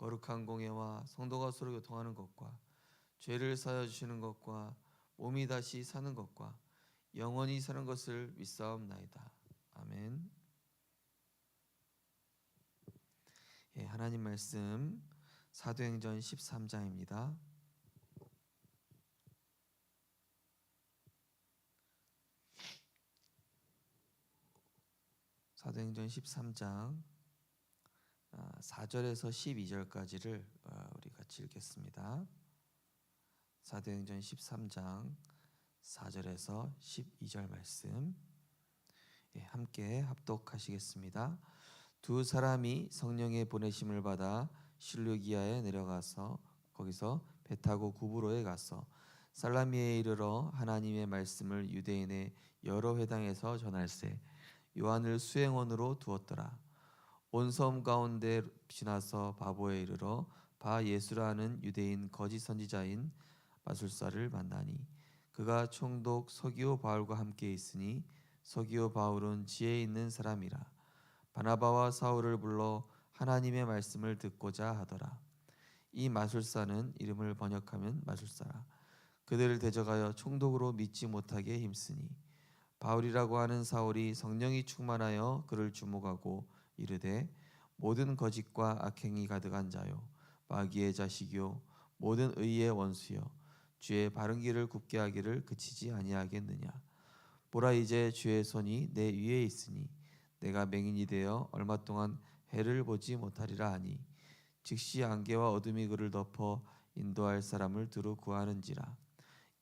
거룩한 공예와 성도가 서로 교통하는 것과 죄를 사하여 주시는 것과 몸이 다시 사는 것과 영원히 사는 것을 믿사옵나이다. 아멘. 예, 하나님 말씀 사도행전 13장입니다. 사도행전 13장 4절에서 12절까지를 우리 같이 읽겠습니다. 사도행전 13장 4절에서 12절 말씀 함께 합독하시겠습니다. 두 사람이 성령의 보내심을 받아 실루기아에 내려가서 거기서 배 타고 구브로에 가서 살라미에 이르러 하나님의 말씀을 유대인의 여러 회당에서 전할세 요한을 수행원으로 두었더라. 온 섬 가운데 지나서 바보에 이르러 바 예수라는 유대인 거짓 선지자인 마술사를 만나니 그가 총독 서기오 바울과 함께 있으니 서기오 바울은 지혜 있는 사람이라. 바나바와 사울을 불러 하나님의 말씀을 듣고자 하더라. 이 마술사는 이름을 번역하면 마술사라. 그들을 대적하여 총독으로 믿지 못하게 힘쓰니 바울이라고 하는 사울이 성령이 충만하여 그를 주목하고 이르되 모든 거짓과 악행이 가득한 자요 마귀의 자식이요 모든 의의 원수요 주의 바른 길을 굽게 하기를 그치지 아니하겠느냐. 보라 이제 주의 손이 내 위에 있으니 내가 맹인이 되어 얼마 동안 해를 보지 못하리라 하니 즉시 안개와 어둠이 그를 덮어 인도할 사람을 두루 구하는지라.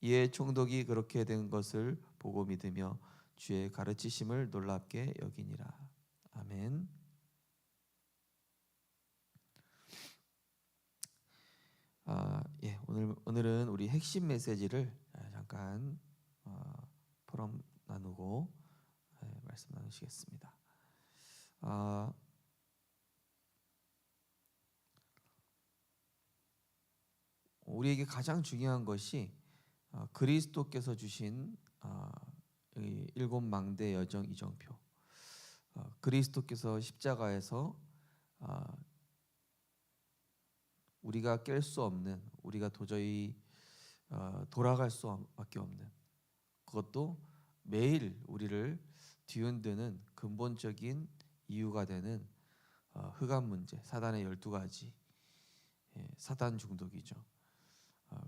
이에 총독이 그렇게 된 것을 보고 믿으며 주의 가르치심을 놀랍게 여기니라. 아멘. 오늘은 우리 핵심 메시지를 잠깐 포럼 나누고 말씀 나누시겠습니다. 우리에게 가장 중요한 것이 그리스도께서 주신 일곱 망대 여정 이정표. 그리스도께서 십자가에서 우리가 깰 수 없는, 우리가 도저히 돌아갈 수밖에 없는, 그것도 매일 우리를 뒤흔드는 근본적인 이유가 되는 흑암 문제, 사단의 12가지, 사단 중독이죠.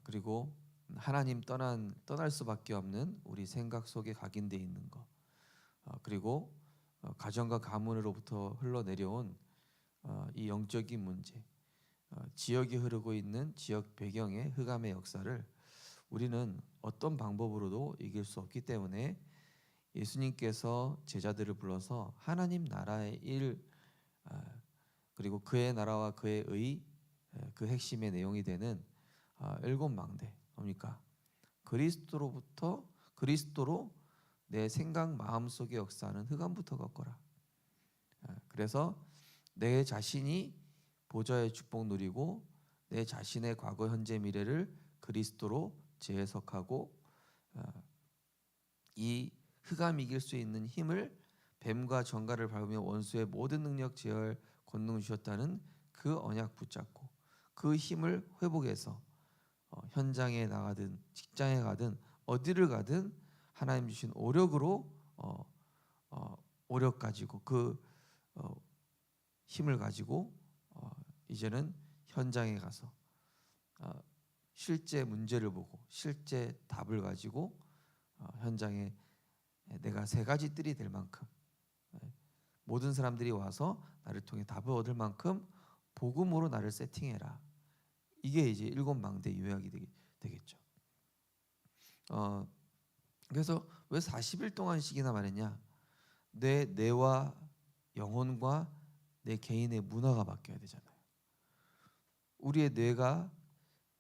그리고 하나님 떠날 수밖에 없는 우리 생각 속에 각인되어 있는 것, 그리고 가정과 가문으로부터 흘러내려온 이 영적인 문제, 지역이 흐르고 있는 지역 배경의 흑암의 역사를 우리는 어떤 방법으로도 이길 수 없기 때문에 예수님께서 제자들을 불러서 하나님 나라의 일 그리고 그의 나라와 그의 의, 그 핵심의 내용이 되는 일곱 망대, 뭡니까? 그리스도로 내 생각 마음 속에 역사하는 흑암부터 걷거라. 그래서 내 자신이 보좌의 축복 누리고 내 자신의 과거 현재 미래를 그리스도로 재해석하고 이 흑암 이길 수 있는 힘을 뱀과 정갈을 밟으며 원수의 모든 능력 제어할 권능 주셨다는 그 언약 붙잡고 그 힘을 회복해서 현장에 나가든 직장에 가든 어디를 가든 하나님 주신 오력으로 오력 가지고 그 힘을 가지고 이제는 현장에 가서 실제 문제를 보고 실제 답을 가지고 현장에 내가 세 가지 뜰이 될 만큼 모든 사람들이 와서 나를 통해 답을 얻을 만큼 복음으로 나를 세팅해라. 이게 이제 일곱 망대 요약이 되겠죠. 그래서 왜 40일 동안씩이나 말했냐? 내 뇌와 영혼과 내 개인의 문화가 바뀌어야 되잖아요. 우리의 뇌가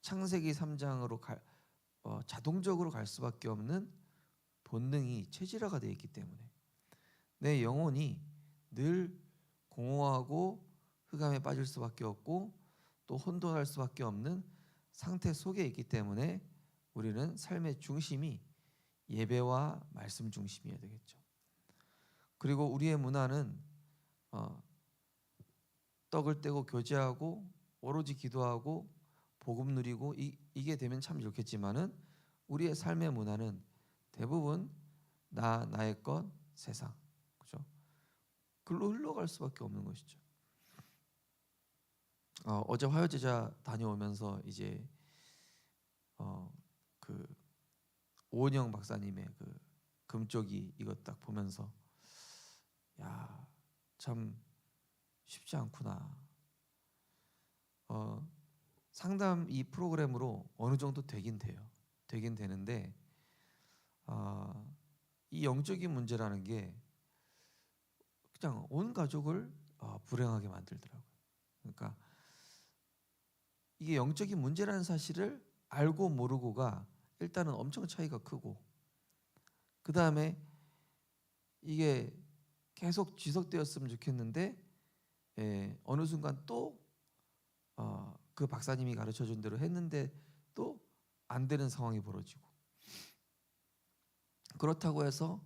창세기 3장으로 자동적으로 갈 수밖에 없는 본능이 체질화가 되어 있기 때문에 내 영혼이 늘 공허하고 흑암에 빠질 수밖에 없고 또 혼돈할 수밖에 없는 상태 속에 있기 때문에 우리는 삶의 중심이 예배와 말씀 중심이어야 되겠죠. 그리고 우리의 문화는 떡을 떼고 교제하고 오로지 기도하고 복음 누리고 이게 되면 참 좋겠지만은 우리의 삶의 문화는 대부분 나의 것, 세상, 그죠? 글로 흘러갈 수밖에 없는 것이죠. 어제 화요제자 다녀오면서 이제 그 오은영 박사님의 그 금쪽이 이거 딱 보면서 야, 참 쉽지 않구나. 상담 이 프로그램으로 어느 정도 되긴 돼요. 되긴 되는데 이 영적인 문제라는 게 그냥 온 가족을 불행하게 만들더라고요. 그러니까 이게 영적인 문제라는 사실을 알고 모르고가 일단은 엄청 차이가 크고, 그 다음에 이게 계속 지속되었으면 좋겠는데 어느 순간 또 그 박사님이 가르쳐준 대로 했는데 또 안 되는 상황이 벌어지고, 그렇다고 해서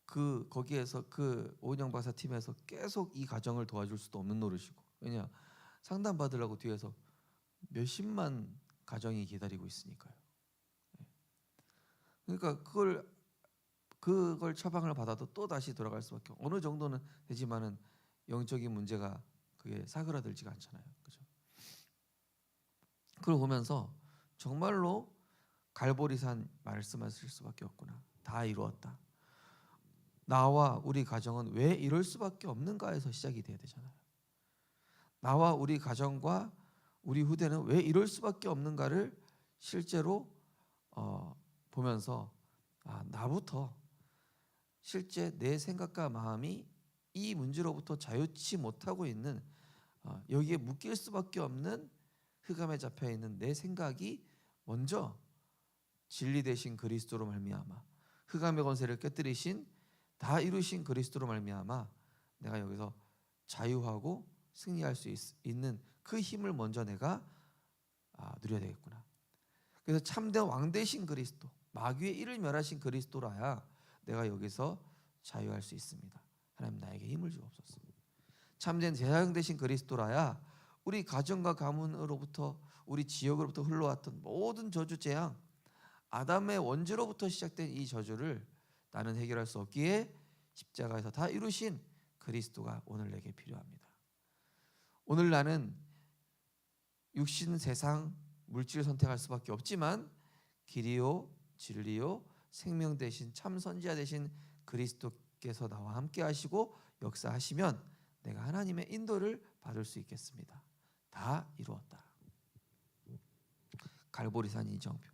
거기에서 그 오은영 박사 팀에서 계속 이 가정을 도와줄 수도 없는 노릇이고, 왜냐 상담 받으려고 뒤에서 몇십만 가정이 기다리고 있으니까요. 그러니까 그걸 처방을 받아도 또 다시 돌아갈 수밖에 어느 정도는 되지만은 영적인 문제가 그게 사그라들지가 않잖아요, 그죠? 그걸 보면서 정말로 갈보리산 말씀하실 수밖에 없구나. 다 이루었다. 나와 우리 가정은 왜 이럴 수밖에 없는가에서 시작이 돼야 되잖아요. 나와 우리 가정과 우리 후대는 왜 이럴 수밖에 없는가를 실제로 보면서 나부터 실제 내 생각과 마음이 이 문제로부터 자유치 못하고 있는 여기에 묶일 수밖에 없는 흑암에 잡혀 있는 내 생각이 먼저 진리 되신 그리스도로 말미암아 흑암의 권세를 깨뜨리신 다 이루신 그리스도로 말미암아 내가 여기서 자유하고 승리할 수 있는 그 힘을 먼저 내가 누려야 되겠구나. 그래서 참된 왕 되신 그리스도, 마귀의 이를 멸하신 그리스도라야 내가 여기서 자유할 수 있습니다. 하나님 나에게 힘을 주옵소서. 참된 제사장 되신 그리스도라야 우리 가정과 가문으로부터 우리 지역으로부터 흘러왔던 모든 저주 재앙, 아담의 원죄로부터 시작된 이 저주를 나는 해결할 수 없기에 십자가에서 다 이루신 그리스도가 오늘 내게 필요합니다. 오늘 나는 육신, 세상, 물질을 선택할 수밖에 없지만 길이요 진리요 생명 되신 참 선지자 되신 그리스도께서 나와 함께 하시고 역사하시면 내가 하나님의 인도를 받을 수 있겠습니다. 다 이루었다. 갈보리산 이정표.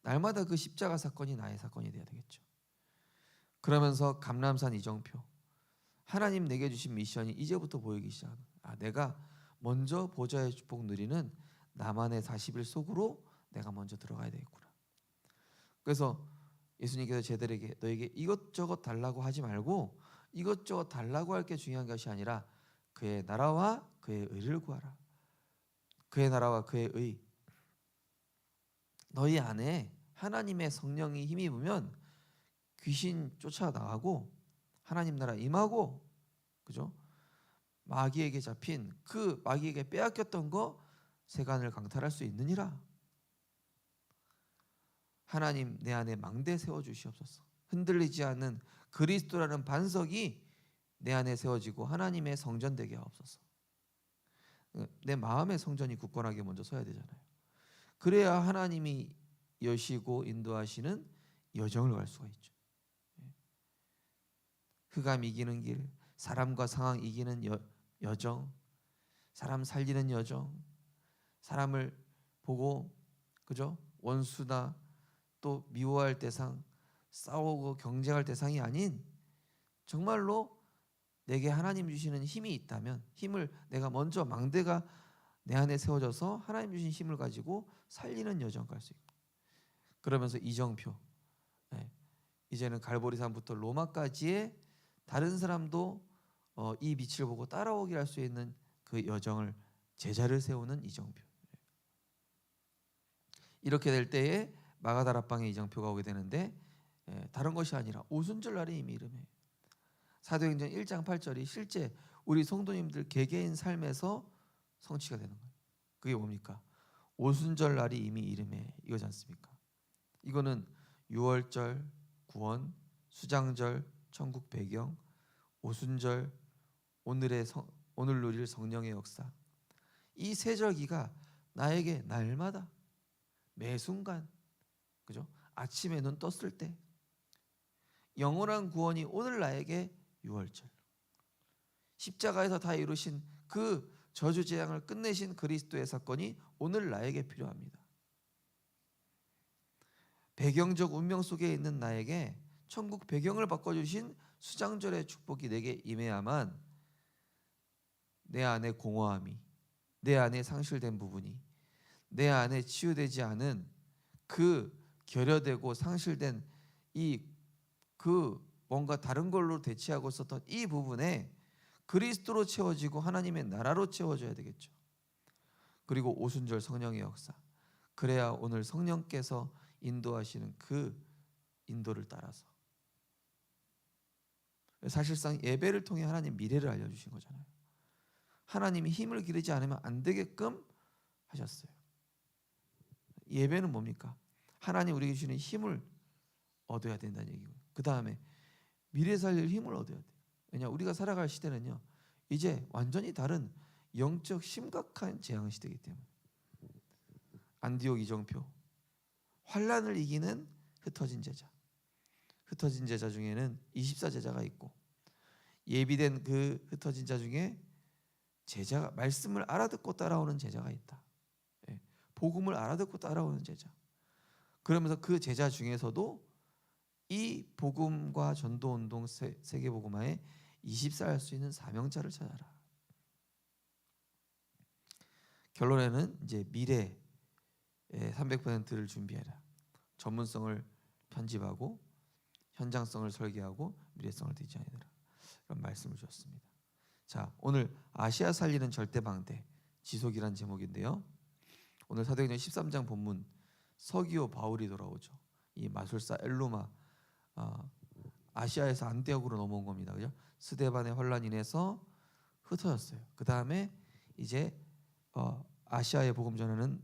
날마다 그 십자가 사건이 나의 사건이 되어야 되겠죠. 그러면서 감람산 이정표. 하나님 내게 주신 미션이 이제부터 보이기 시작합니다. 내가 먼저 보좌의 축복 누리는 나만의 40일 속으로 내가 먼저 들어가야 되겠구나. 그래서 예수님께서 제자들에게 너에게 이것저것 달라고 하지 말고 이것저것 달라고 할 게 중요한 것이 아니라 그의 나라와 그의 의를 구하라. 그의 나라와 그의 의. 너희 안에 하나님의 성령이 힘입으면 귀신 쫓아나가고 하나님 나라 임하고, 그죠? 마귀에게 잡힌 그 마귀에게 빼앗겼던 거 세간을 강탈할 수 있느니라. 하나님 내 안에 망대 세워주시옵소서. 흔들리지 않는 그리스도라는 반석이 내 안에 세워지고 하나님의 성전 되게 하옵소서. 내 마음의 성전이 굳건하게 먼저 서야 되잖아요. 그래야 하나님이 여시고 인도하시는 여정을 갈 수가 있죠. 흑암 이기는 길, 사람과 상황 이기는 여정, 사람 살리는 여정, 사람을 보고, 그죠? 원수나 또 미워할 대상, 싸우고 경쟁할 대상이 아닌 정말로 내게 하나님 주시는 힘이 있다면 힘을 내가 먼저 망대가 내 안에 세워져서 하나님 주신 힘을 가지고 살리는 여정 갈 수 있고, 그러면서 이정표, 이제는 갈보리산부터 로마까지의 다른 사람도 이 빛을 보고 따라오게 할 수 있는 그 여정을 제자를 세우는 이정표. 이렇게 될 때에 마가다락방의 이정표가 오게 되는데 다른 것이 아니라 오순절 날에 이미 이름해. 사도행전 1장 8절이 실제 우리 성도님들 개개인 삶에서 성취가 되는 거예요. 그게 뭡니까? 오순절 날이 이미 이름에 이거지 않습니까? 이거는 유월절, 구원, 수장절, 천국 배경, 오순절, 오늘 누릴 성령의 역사. 이 세 절기가 나에게 날마다 매 순간, 그죠? 아침에 눈 떴을 때 영원한 구원이 오늘 나에게 유월절, 십자가에서 다 이루신 그 저주 재앙을 끝내신 그리스도의 사건이 오늘 나에게 필요합니다. 배경적 운명 속에 있는 나에게 천국 배경을 바꿔주신 수장절의 축복이 내게 임해야만 내 안에 공허함이, 내 안에 상실된 부분이, 내 안에 치유되지 않은 그 결여되고 상실된 그 뭔가 다른 걸로 대체하고 있었던 이 부분에 그리스도로 채워지고 하나님의 나라로 채워져야 되겠죠. 그리고 오순절 성령의 역사. 그래야 오늘 성령께서 인도하시는 그 인도를 따라서, 사실상 예배를 통해 하나님 미래를 알려주신 거잖아요. 하나님이 힘을 기르지 않으면 안 되게끔 하셨어요. 예배는 뭡니까? 하나님 우리에게 주시는 힘을 얻어야 된다는 얘기고, 그 다음에 미래 살릴 힘을 얻어야 돼요. 왜냐, 우리가 살아갈 시대는요, 이제 완전히 다른 영적 심각한 재앙 시대이기 때문에. 안디옥 이정표, 환란을 이기는 흩어진 제자. 흩어진 제자 중에는 24제자가 있고, 예비된 그 흩어진 자 중에 제자가 말씀을 알아듣고 따라오는 제자가 있다. 복음을 알아듣고 따라오는 제자. 그러면서 그 제자 중에서도 이 복음과 전도운동 세계복음화에 24 할 수 있는 사명자를 찾아라. 결론에는 이제 미래의 300%를 준비해라. 전문성을 편집하고 현장성을 설계하고 미래성을 디자인해라. 이런 말씀을 주셨습니다. 자, 오늘 아시아 살리는 절대방대 지속이란 제목인데요. 오늘 사도행전 13장 본문 서기오 바울이 돌아오죠. 이 마술사 엘루마, 아시아에서 안디옥으로 넘어온 겁니다. 그죠? 스데반의 환란 인해서 흩어졌어요. 그 다음에 이제 아시아의 복음 전하는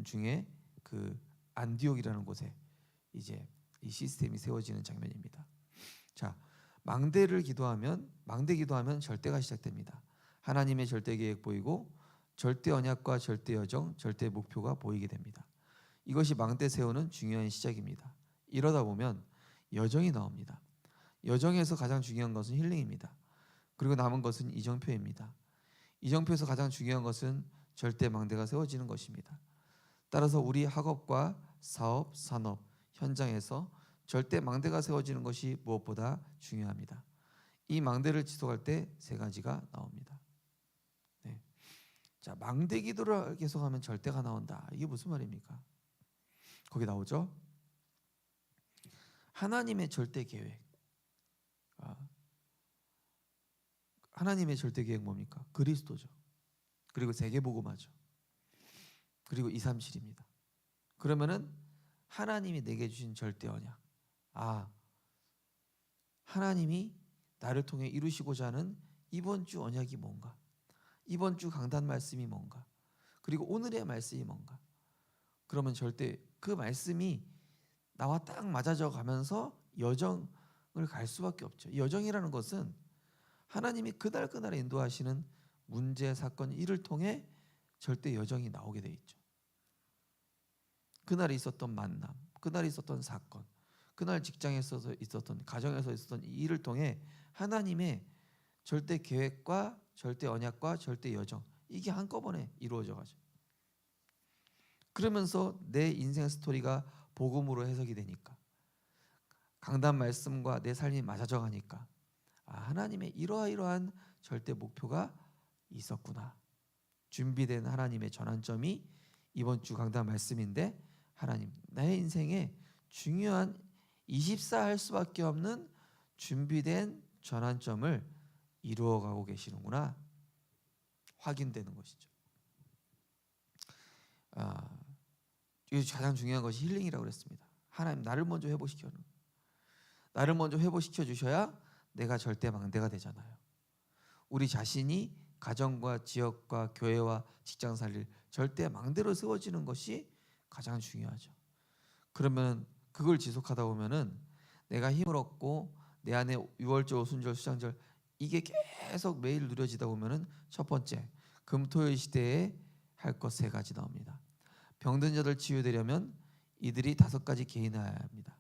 중에 그 안디옥이라는 곳에 이제 이 시스템이 세워지는 장면입니다. 자, 망대 기도하면 절대가 시작됩니다. 하나님의 절대 계획 보이고 절대 언약과 절대 여정, 절대 목표가 보이게 됩니다. 이것이 망대 세우는 중요한 시작입니다. 이러다 보면 여정이 나옵니다. 여정에서 가장 중요한 것은 힐링입니다. 그리고 남은 것은 이정표입니다. 이정표에서 가장 중요한 것은 절대 망대가 세워지는 것입니다. 따라서 우리 학업과 사업, 산업, 현장에서 절대 망대가 세워지는 것이 무엇보다 중요합니다. 이 망대를 지속할 때 세 가지가 나옵니다. 네. 자, 망대 기도를 계속하면 절대가 나온다. 이게 무슨 말입니까? 거기 나오죠. 하나님의 절대 계획. 하나님의 절대 계획 뭡니까? 그리스도죠. 그리고 세계복음화죠. 그리고 237입니다. 그러면은 하나님이 내게 주신 절대 언약. 하나님이 나를 통해 이루시고자 하는 이번 주 언약이 뭔가? 이번 주 강단 말씀이 뭔가? 그리고 오늘의 말씀이 뭔가? 그러면 절대 그 말씀이 나와 딱 맞아져 가면서 여정을 갈 수밖에 없죠. 이 여정이라는 것은 하나님이 그날 인도하시는 문제, 사건, 일을 통해 절대 여정이 나오게 돼 있죠. 그날 있었던 만남, 그날 있었던 사건, 그날 직장에서 있었던, 가정에서 있었던 이 일을 통해 하나님의 절대 계획과 절대 언약과 절대 여정, 이게 한꺼번에 이루어져 가죠. 그러면서 내 인생 스토리가 복음으로 해석이 되니까, 강단 말씀과 내 삶이 맞아져 가니까 하나님의 이러한 절대 목표가 있었구나. 준비된 하나님의 전환점이 이번 주 강단 말씀인데, 하나님 나의 인생에 중요한 24 할 수밖에 없는 준비된 전환점을 이루어가고 계시는구나 확인되는 것이죠. 가장 중요한 것이 힐링이라고 그랬습니다. 하나님 나를 먼저 회복시켜 주셔야 내가 절대 망대가 되잖아요. 우리 자신이 가정과 지역과 교회와 직장살이를 절대 망대로 세워지는 것이 가장 중요하죠. 그러면 그걸 지속하다 보면은 내가 힘을 얻고 내 안에 유월절, 오순절, 수장절 이게 계속 매일 누려지다 보면은 첫 번째 금토일 시대에 할 것 세 가지 나옵니다. 병든 자들 치유되려면 이들이 5가지 개인해야 합니다.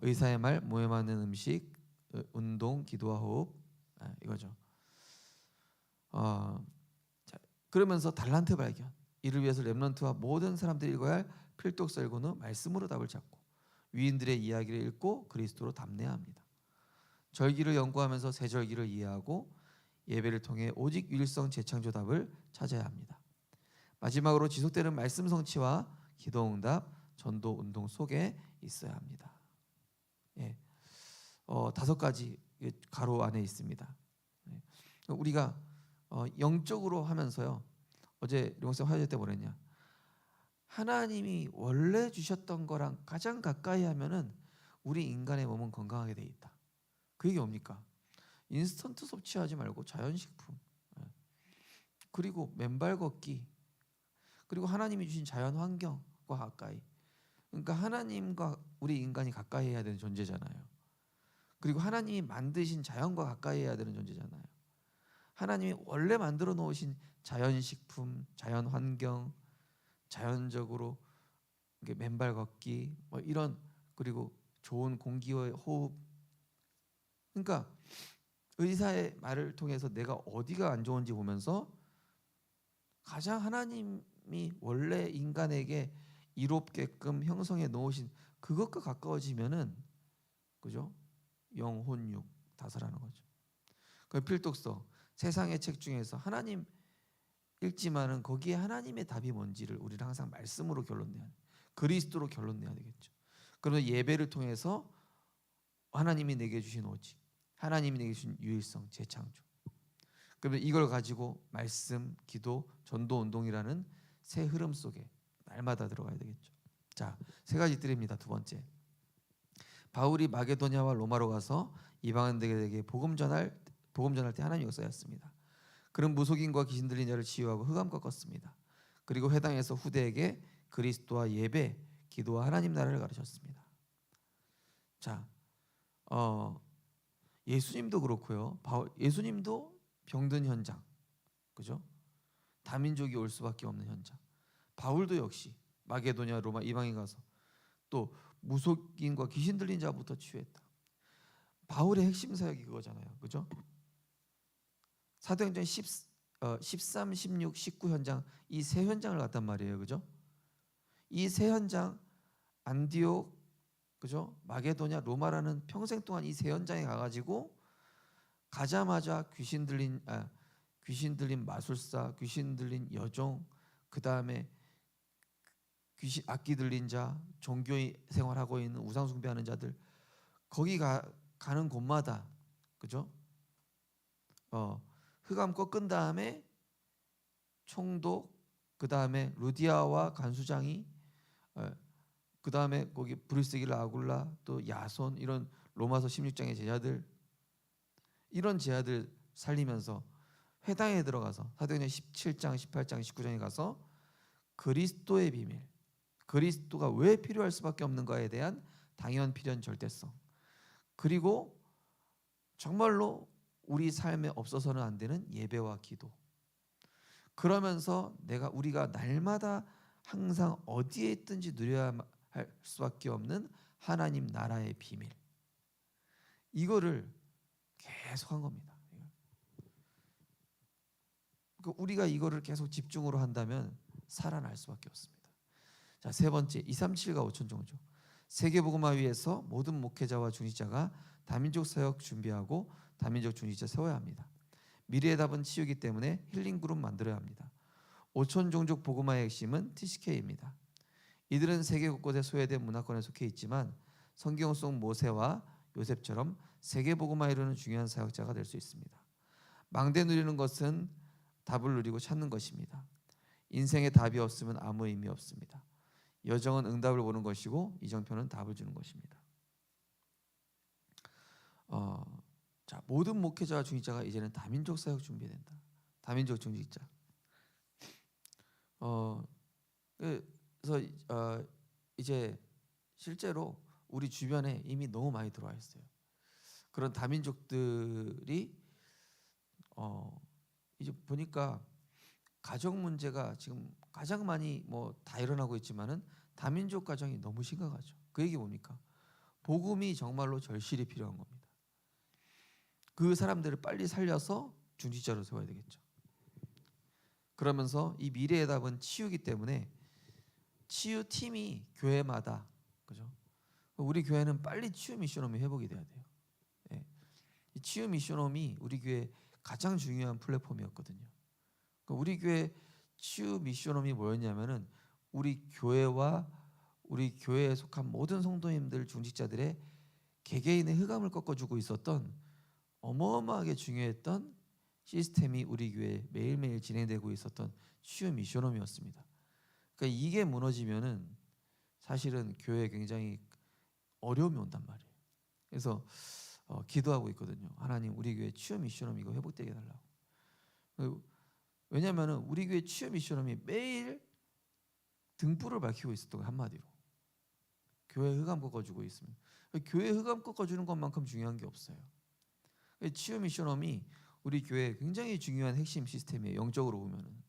의사의 말, 몸에 맞는 음식, 운동, 기도와 호흡, 이거죠. 자, 그러면서 달란트 발견, 이를 위해서 렘넌트와 모든 사람들이 읽어야 할 필독서 읽은 후 말씀으로 답을 찾고 위인들의 이야기를 읽고 그리스도로 답내야 합니다. 절기를 연구하면서 새 절기를 이해하고 예배를 통해 오직 유일성 재창조 답을 찾아야 합니다. 마지막으로 지속되는 말씀 성취와 기도 응답, 전도 운동 속에 있어야 합니다. 5가지 가로 안에 있습니다. 우리가 영적으로 하면서요. 어제 룡쌤 화제 때 뭐랬냐? 하나님이 원래 주셨던 거랑 가장 가까이 하면은 우리 인간의 몸은 건강하게 돼 있다. 그 얘기 뭡니까? 인스턴트 섭취하지 말고 자연식품, 그리고 맨발 걷기, 그리고 하나님이 주신 자연 환경과 가까이. 그러니까 하나님과 우리 인간이 가까이 해야 되는 존재잖아요. 그리고 하나님이 만드신 자연과 가까이 해야 되는 존재잖아요. 하나님이 원래 만들어 놓으신 자연식품, 자연 환경, 자연적으로 맨발 걷기, 뭐 이런, 그리고 좋은 공기의 호흡. 그러니까 의사의 말을 통해서 내가 어디가 안 좋은지 보면서 가장 하나님이 원래 인간에게 이롭게끔 형성해 놓으신 그것과 가까워지면은, 그죠? 영, 혼, 육 다스라는 거죠. 그 필독서, 세상의 책 중에서 하나님 읽지만은 거기에 하나님의 답이 뭔지를 우리는 항상 말씀으로 결론내야 돼. 그리스도로 결론내야 되겠죠. 그러면 예배를 통해서 하나님이 내게 주신 오직, 하나님이 내게 주신 유일성, 재창조. 그러면 이걸 가지고 말씀, 기도, 전도, 운동이라는 새 흐름 속에 날마다 들어가야 되겠죠. 자, 3가지 드립니다. 2번째, 바울이 마게도냐와 로마로 가서 이방인들에게 복음 전할 때 하나님이 역사였습니다. 그는 무속인과 귀신 들린 자를 치유하고 흑암 꺾었습니다. 그리고 회당에서 후대에게 그리스도와 예배, 기도와 하나님 나라를 가르쳤습니다. 자, 예수님도 그렇고요. 예수님도 병든 현장, 그죠? 다민족이 올 수밖에 없는 현장. 바울도 역시 마게도냐, 로마 이방인 가서 또 무속인과 귀신 들린 자부터 치유했다. 바울의 핵심 사역이 그거잖아요, 그죠? 사도행전 13, 16, 19 현장, 이 세 현장을 갔단 말이에요, 그죠? 이 세 현장, 안디옥, 그죠? 마게도냐, 로마라는 평생 동안 이 세 현장에 가가지고 가자마자 귀신 들린 마술사, 귀신 들린 여종, 그 다음에 귀신 악기 들린 자, 종교 생활하고 있는 우상 숭배하는 자들, 거기 가는 곳마다, 그죠? 흑암 꺾은 다음에 총독, 그 다음에 루디아와 간수장이, 그 다음에 거기 브리스길 아굴라, 또 야손, 이런 로마서 16장의 제자들, 이런 제자들 살리면서 회당에 들어가서 사도행전 17장, 18장, 19장에 가서 그리스도의 비밀, 그리스도가 왜 필요할 수밖에 없는가에 대한 당연 필연 절대성, 그리고 정말로 우리 삶에 없어서는 안 되는 예배와 기도. 그러면서 우리가 날마다 항상 어디에 있든지 누려야 할 수밖에 없는 하나님 나라의 비밀. 이거를 계속 한 겁니다. 우리가 이거를 계속 집중으로 한다면 살아날 수밖에 없습니다. 자, 3번째, 237과 5천 종족. 세계복음화 위해서 모든 목회자와 중직자가 다민족 사역 준비하고 다민족 중직자 세워야 합니다. 미래의 답은 치유이기 때문에 힐링 그룹 만들어야 합니다. 5천 종족 복음화의 핵심은 TCK입니다. 이들은 세계 곳곳에 소외된 문화권에 속해 있지만 성경 속 모세와 요셉처럼 세계 복음화에 이루는 중요한 사역자가 될 수 있습니다. 망대 누리는 것은 답을 누리고 찾는 것입니다. 인생에 답이 없으면 아무 의미 없습니다. 여정은 응답을 보는 것이고 이정표는 답을 주는 것입니다. 자, 모든 목회자와 중직자가 이제는 다민족 사역 준비해야 된다. 다민족 중직자. 그래서 이제 실제로 우리 주변에 이미 너무 많이 들어와 있어요. 그런 다민족들이 이제 보니까 가정 문제가 지금 가장 많이 뭐 다 일어나고 있지만은 다민족 가정이 너무 심각하죠. 그 얘기 뭡니까? 복음이 정말로 절실히 필요한 겁니다. 그 사람들을 빨리 살려서 중직자로 세워야 되겠죠. 그러면서 이 미래의 답은 치유이기 때문에 치유팀이 교회마다, 그죠? 우리 교회는 빨리 치유 미션홈이 회복이 돼야 돼요. 예. 이 치유 미션홈이 우리 교회 가장 중요한 플랫폼이었거든요. 우리 교회 치유 미션홈이 뭐였냐면은 우리 교회와 우리 교회에 속한 모든 성도님들 중직자들의 개개인의 흑암을 꺾어주고 있었던 어마어마하게 중요했던 시스템이 우리 교회에 매일매일 진행되고 있었던 치유 미션홈이었습니다. 그러니까 이게 무너지면은 사실은 교회에 굉장히 어려움이 온단 말이에요. 그래서 기도하고 있거든요. 하나님, 우리 교회 치유 미션홈 이거 회복되게 해달라고. 왜냐하면 우리 교회 치유 미션홈이 매일 등불을 밝히고 있었던 거예요. 한마디로 교회 흑암 꺾어주고 있습니다. 교회 흑암 꺾어주는 것만큼 중요한 게 없어요. 치유 미션홈이 우리 교회 굉장히 중요한 핵심 시스템이에요. 영적으로 보면은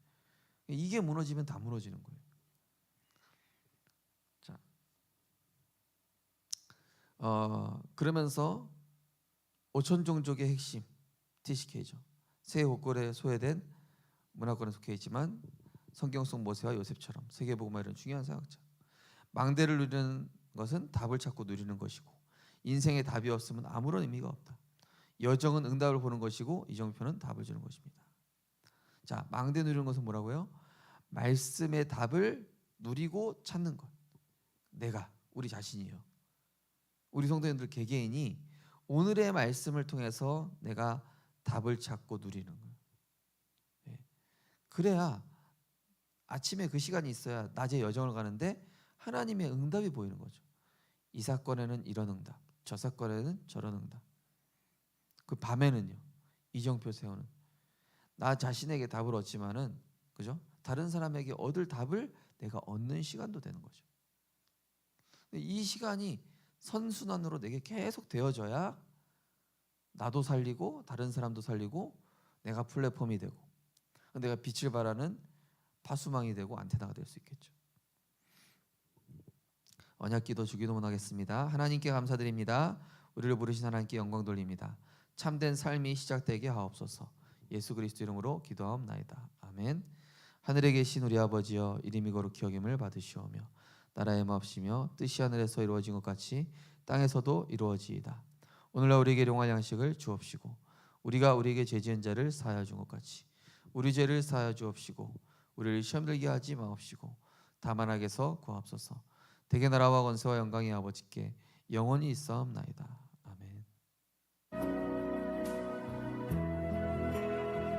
이게 무너지면 다 무너지는 거예요. 자, 그러면서 5천 종족의 핵심 TCK죠. 새 옷걸이에 소외된 문화권에 속해 있지만 성경 속 모세와 요셉처럼 세계복음화 이런 중요한 사역자. 망대를 누리는 것은 답을 찾고 누리는 것이고 인생에 답이 없으면 아무런 의미가 없다. 여정은 응답을 보는 것이고 이정표는 답을 주는 것입니다. 자, 망대 누리는 것은 뭐라고요? 말씀의 답을 누리고 찾는 것. 내가, 우리 자신이요. 우리 성도님들 개개인이 오늘의 말씀을 통해서 내가 답을 찾고 누리는 거예요. 네. 그래야 아침에 그 시간이 있어야 낮에 여정을 가는데 하나님의 응답이 보이는 거죠. 이 사건에는 이런 응답, 저 사건에는 저런 응답. 그 밤에는요, 이정표 세우는 나 자신에게 답을 얻지만은, 그죠? 다른 사람에게 얻을 답을 내가 얻는 시간도 되는 거죠. 이 시간이 선순환으로 내게 계속 되어져야 나도 살리고 다른 사람도 살리고 내가 플랫폼이 되고 내가 빛을 발하는 파수망이 되고 안테나가 될 수 있겠죠. 언약기도 주기도문 하겠습니다. 하나님께 감사드립니다. 우리를 부르신 하나님께 영광 돌립니다. 참된 삶이 시작되게 하옵소서. 예수 그리스도 이름으로 기도하옵나이다. 아멘. 하늘에 계신 우리 아버지여, 이름이 거룩히 여김을 받으시오며 나라의 마옵시며 뜻이 하늘에서 이루어진 것 같이 땅에서도 이루어지이다. 오늘날 우리에게 일용할 양식을 주옵시고 우리가 우리에게 죄지은 자를 사하여 준 것 같이 우리 죄를 사하여 주옵시고 우리를 시험 들게 하지 마옵시고 다만 악에서 구하옵소서. 대개 나라와 권세와 영광이 아버지께 영원히 있사옵나이다.